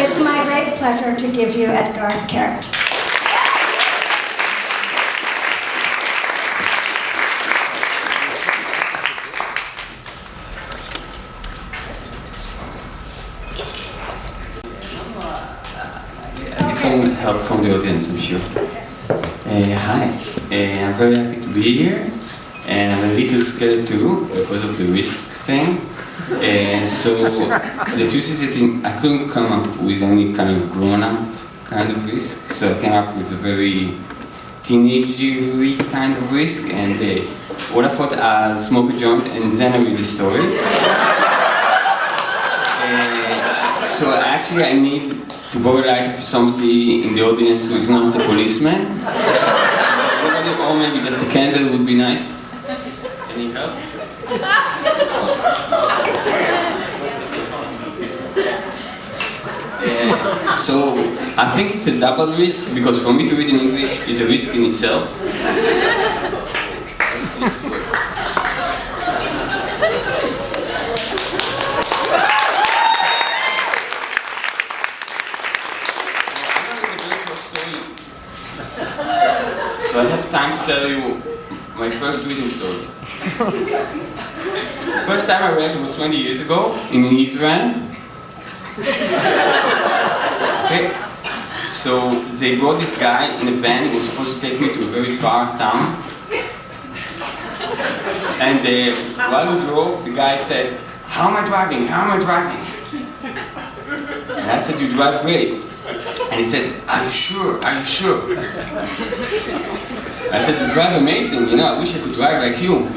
it's my great pleasure to give you Etgar Keret. Get some help from the audience, I'm sure. Hi, I'm very happy to be here, and I'm a little scared too because of the risk thing. So the truth is that I couldn't come up with any kind of grown-up kind of risk, so I came up with a very teenagery kind of risk, and what I thought, I'll smoke a joint and then I read the story. So actually I need to borrow the light of somebody in the audience who is not a policeman. Or maybe just a candle would be nice. Any help? So I think it's a double risk, because for me to read in English is a risk in itself. So I have time to tell you my first reading story. First time I read was 20 years ago in Israel. Okay, so they brought this guy in a van. He was supposed to take me to a very far town. And while we drove, the guy said, "How am I driving? How am I driving?" And I said, "You drive great." And he said, "Are you sure? Are you sure?" I said, "You drive amazing, you know, I wish I could drive like you."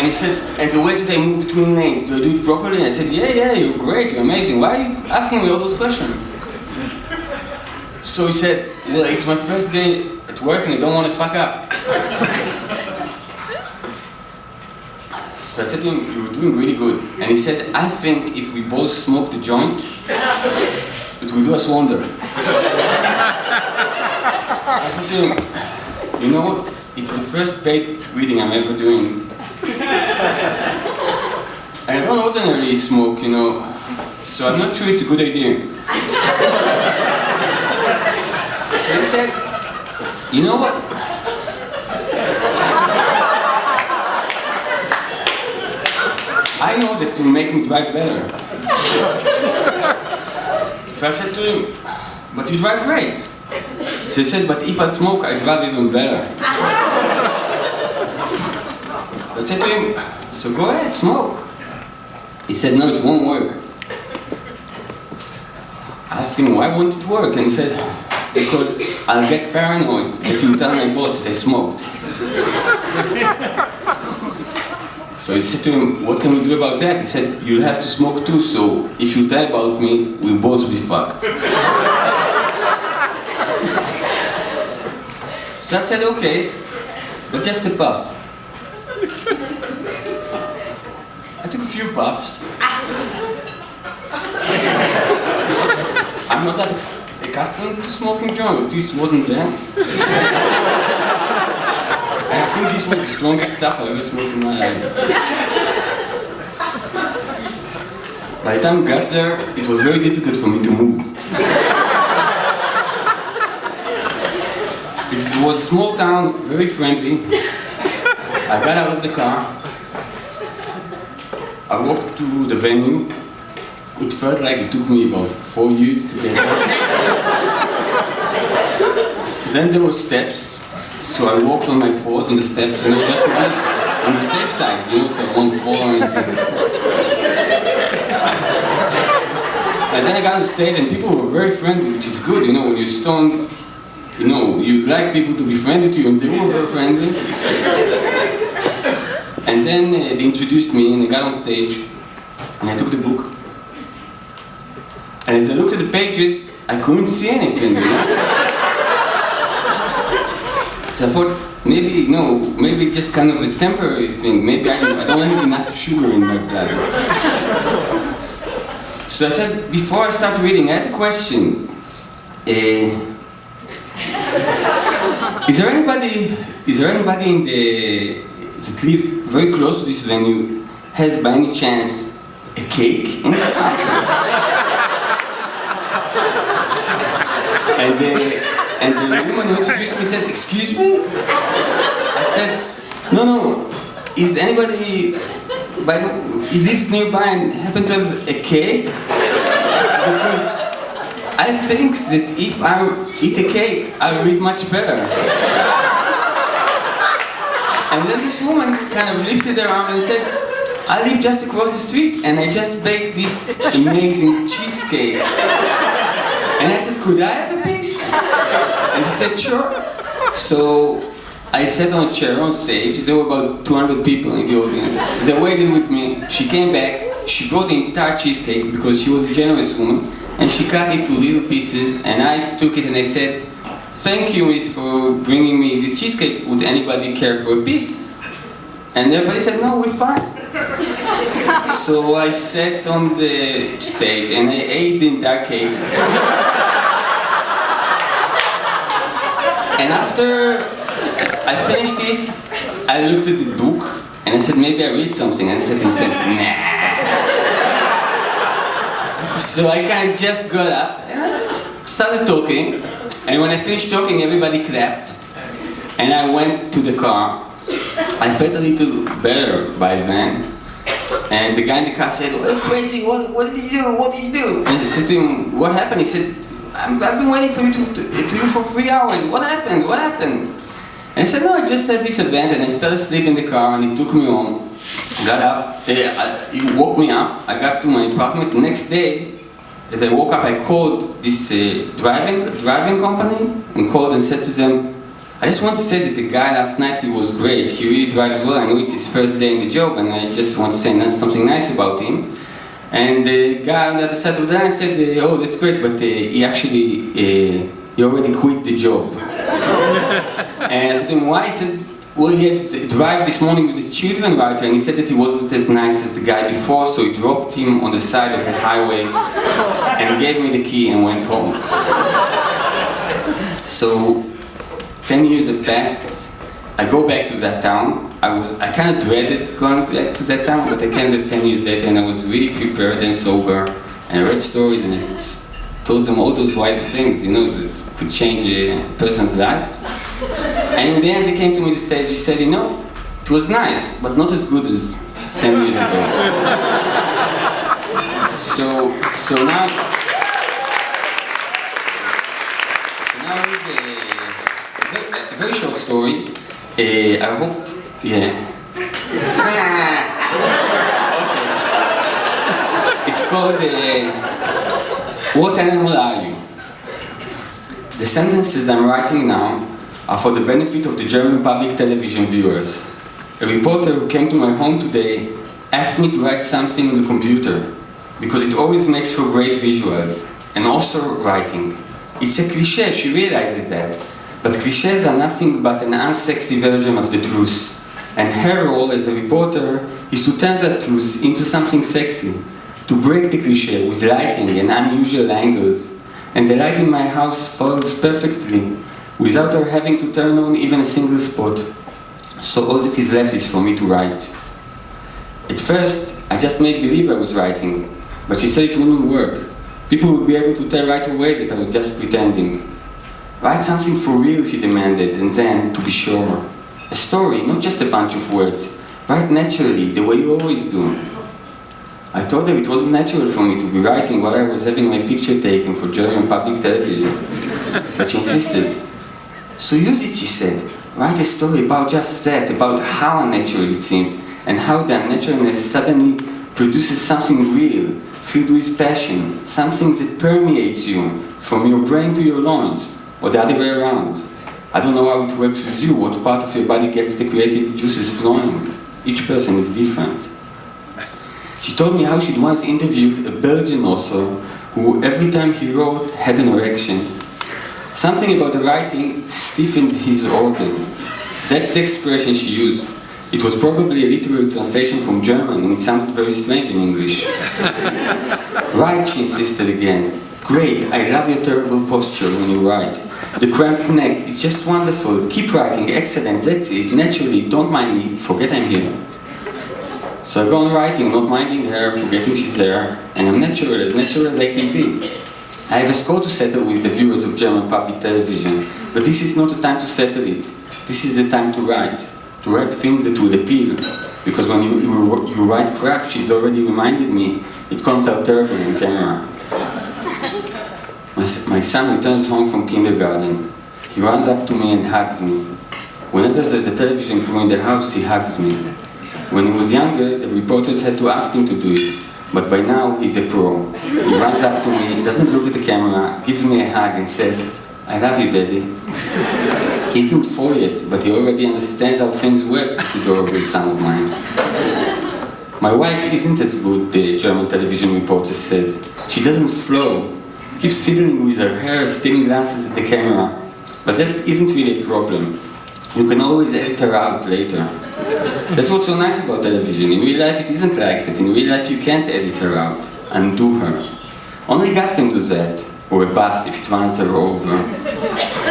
And he said, "And the way that I move between lanes, do I do it properly?" And I said, yeah, you're great, you're amazing. Why are you asking me all those questions?" So he said, "Well, it's my first day at work and I don't want to fuck up." So I said to him, "You were doing really good." And he said, "I think if we both smoked a joint, it would do us wonder." I said to him, "You know what? It's the first paid reading I'm ever doing. And I don't ordinarily smoke, you know, so I'm not sure it's a good idea." So he said, "You know what? I know that to make me drive better." So I said to him, "But you drive great." So he said, "But if I smoke, I drive even better." So I said to him, "So go ahead, smoke." He said, "No, it won't work." I asked him, "Why won't it work?" And he said, "Because I'll get paranoid that you tell my boss that I smoked." So I said to him, "What can we do about that?" He said, "You'll have to smoke too, so if you tell about me, we'll both be fucked." So I said, "Okay, but just a puff." I took a few puffs. I'm not that accustomed to smoking joint, this wasn't there. And I think this was the strongest stuff I've ever smoked in my life. By the time I got there, it was very difficult for me to move. It was a small town, very friendly. I got out of the car. I walked to the venue. It felt like it took me about 4 years to get there. Then there were steps. So I walked on my fours on the steps, you know, just to be on the safe side, you know, so I won't fall or anything. And then I got on stage and people were very friendly, which is good, you know, when you're stoned, you know, you'd like people to be friendly to you, and they were very friendly. And then they introduced me and I got on stage and I took the book. And as I looked at the pages, I couldn't see anything, you know? So I thought, maybe it's just kind of a temporary thing. Maybe I don't have enough sugar in my blood. So I said, before I start reading, I have a question. Is there anybody in that lives very close to this venue, has by any chance a cake in his house? And the woman who introduced me said, "Excuse me?" I said, No, is anybody, he lives nearby and happen to have a cake? Because I think that if I eat a cake, I'll read much better. And then this woman kind of lifted her arm and said, I live just across the street and I just baked this amazing cheesecake. And I said, could I have a piece? And she said, sure. So I sat on a chair on stage. There were about 200 people in the audience. They waited with me. She came back. She brought the entire cheesecake because she was a generous woman. And she cut it to little pieces. And I took it and I said, thank you, miss, for bringing me this cheesecake. Would anybody care for a piece? And everybody said, no, we're fine. So I sat on the stage and I ate the entire cake. And after I finished it, I looked at the book and I said, maybe I read something. And I said to myself, nah. So I kind of just got up and I started talking. And when I finished talking, everybody clapped. And I went to the car. I felt a little better by then. And the guy in the car said, oh, you're crazy, what did you do? What did you do? And I said to him, what happened? He said, I've been waiting for you to you for 3 hours. What happened? What happened? And I said, no, I just had this event and I fell asleep in the car and he took me home. I got up, he woke me up, I got to my apartment. The next day, as I woke up, I called this driving company and called and said to them, I just want to say that the guy last night, he was great. He really drives well. I know it's his first day in the job and I just want to say something nice about him. And the guy on the other side of the line said, oh, that's great, but he actually, he already quit the job. And I said to him, why? He said, well, he had to drive this morning with his children writer and he said that he wasn't as nice as the guy before, so he dropped him on the side of the highway and gave me the key and went home. So, 10 years have passed. I go back to that town. I kind of dreaded going back to that town, but I came there 10 years later and I was really prepared and sober. And I read stories and I told them all those wise things, you know, that could change a person's life. And in the end, they came to me to stage, he said, you know, it was nice, but not as good as 10 years ago. So now a very short story. I hope, yeah. Okay. It's called, What Animal Are You? The sentences I'm writing now are for the benefit of the German public television viewers. A reporter who came to my home today asked me to write something on the computer because it always makes for great visuals, and also writing. It's a cliché, she realizes that, but clichés are nothing but an unsexy version of the truth. And her role as a reporter is to turn that truth into something sexy, to break the cliché with lighting and unusual angles. And the light in my house falls perfectly, without her having to turn on even a single spot. So all that is left is for me to write. At first, I just made believe I was writing, but she said it wouldn't work. People would be able to tell right away that I was just pretending. Write something for real, she demanded, and then, to be sure, a story, not just a bunch of words. Write naturally, the way you always do. I told her it wasn't natural for me to be writing while I was having my picture taken for German public television. But she insisted. So use it, she said. Write a story about just that, about how unnatural it seems, and how the unnaturalness suddenly produces something real, filled with passion, something that permeates you, from your brain to your lungs, or the other way around. I don't know how it works with you, what part of your body gets the creative juices flowing. Each person is different. She told me how she'd once interviewed a Belgian author who, every time he wrote, had an erection. Something about the writing stiffened his organ. That's the expression she used. It was probably a literal translation from German, and it sounded very strange in English. Right, she insisted again. Great, I love your terrible posture when you write. The cramped neck, it's just wonderful. Keep writing, excellent, that's it, naturally, don't mind me, forget I'm here. So I go on writing, not minding her, forgetting she's there, and I'm natural as I can be. I have a score to settle with the viewers of German public television, but this is not the time to settle it. This is the time to write things that will appeal. Because when you write crap, she's already reminded me, it comes out terrible on camera. My son returns home from kindergarten. He runs up to me and hugs me. Whenever there's a television crew in the house, he hugs me. When he was younger, the reporters had to ask him to do it. But by now, he's a pro. He runs up to me, doesn't look at the camera, gives me a hug and says, "I love you, Daddy." He isn't 4 yet, but he already understands how things work, this adorable son of mine. My wife isn't as good, the German television reporter says. She doesn't flow. Keeps fiddling with her hair, stealing glances at the camera. But that isn't really a problem. You can always edit her out later. That's what's so nice about television. In real life it isn't like that. In real life you can't edit her out, undo her. Only God can do that. Or a bus if it runs her over.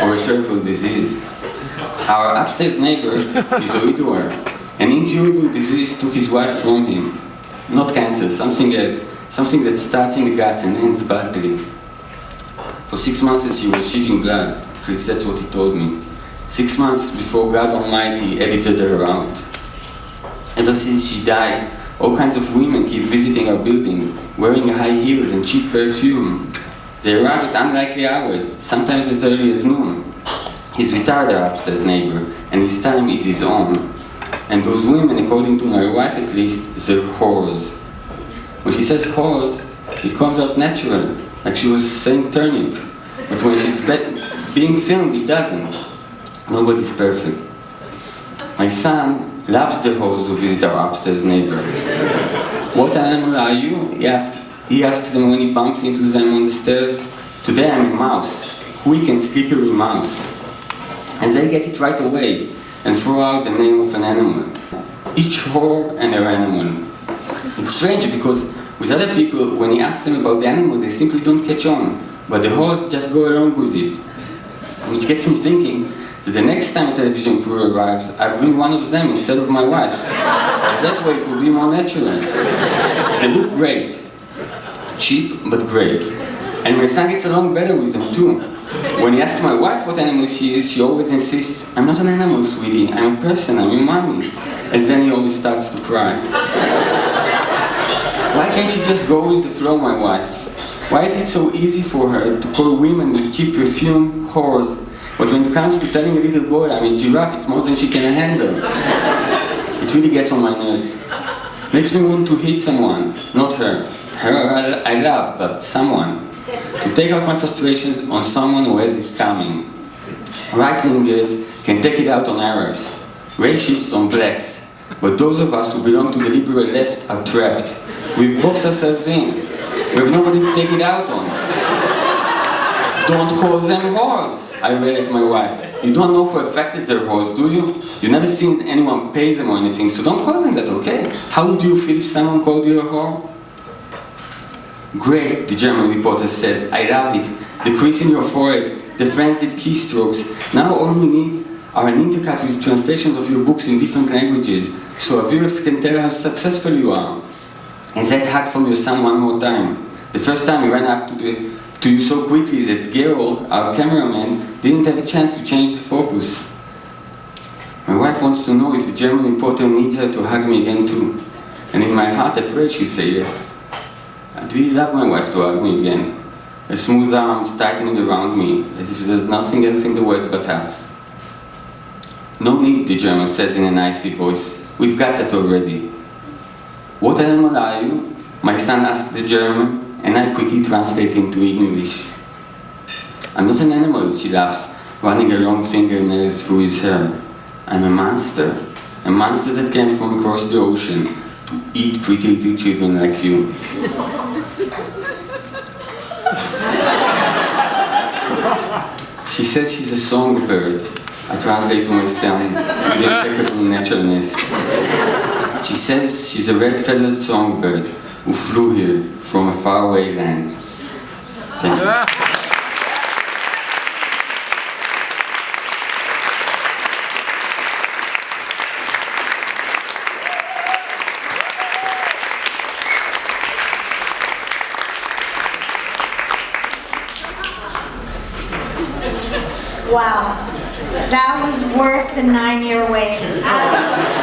Or a terrible disease. Our upstairs neighbor is a widower. An incurable disease took his wife from him. Not cancer, something else. Something that starts in the guts and ends badly. For 6 months she was shedding blood. At least that's what he told me. 6 months before God Almighty edited her out. Ever since she died, all kinds of women keep visiting our building, wearing high heels and cheap perfume. They arrive at unlikely hours, sometimes as early as noon. He's retired, our upstairs neighbor, and his time is his own. And those women, according to my wife at least, they're whores. When she says whores, it comes out natural, like she was saying turnip. But when she's being filmed, it doesn't. Nobody's perfect. My son loves the whores who visit our upstairs neighbor. "What animal are you?" He asks them when he bumps into them on the stairs. "Today I'm a mouse, quick and slippery mouse." And they get it right away and throw out the name of an animal. Each whore and her animal. It's strange because with other people, when he asks them about the animals, they simply don't catch on. But the whores just go along with it. Which gets me thinking that the next time a television crew arrives, I bring one of them instead of my wife. That way it will be more natural. They look great. Cheap, but great. And my son gets along better with them too. When he asks my wife what animal she is, she always insists, "I'm not an animal, sweetie. I'm a person. I'm your mommy." And then he always starts to cry. Why can't she just go with the flow, my wife? Why is it so easy for her to call women with cheap perfume whores? But when it comes to telling a little boy I'm a giraffe, it's more than she can handle. It really gets on my nerves. Makes me want to hit someone, not her. Her I love, but someone. To take out my frustrations on someone who has it coming. Right-wingers can take it out on Arabs, racists on blacks, but those of us who belong to the liberal left are trapped. We've boxed ourselves in. We have nobody to take it out on. "Don't call them whores," I yell at my wife. "You don't know for a fact that they're whores, do you? You've never seen anyone pay them or anything, so don't call them that, okay? How would you feel if someone called you a whore?" "Great," the German reporter says. "I love it. The crease in your forehead, the frenzied keystrokes. Now all we need are an intercut with translations of your books in different languages, so our viewers can tell how successful you are. And that hug from your son one more time. The first time he ran up to you so quickly that Gerold, our cameraman, didn't have a chance to change the focus." My wife wants to know if the German reporter needs her to hug me again too. And in my heart I pray she'll say yes. I'd really love my wife to hug me again. Her smooth arms tightening around me, as if there's nothing else in the world but us. "No need," the German says in an icy voice. "We've got that already." "What animal are you?" my son asks the German, and I quickly translate into English. "I'm not an animal," she laughs, running her long fingernails through his hair. "I'm a monster that came from across the ocean to eat pretty little children like you." She says she's a songbird. I translate to my son with impeccable naturalness. She says she's a red-feathered songbird who flew here from a faraway land. Thank you. Wow, that was worth the 9-year wait.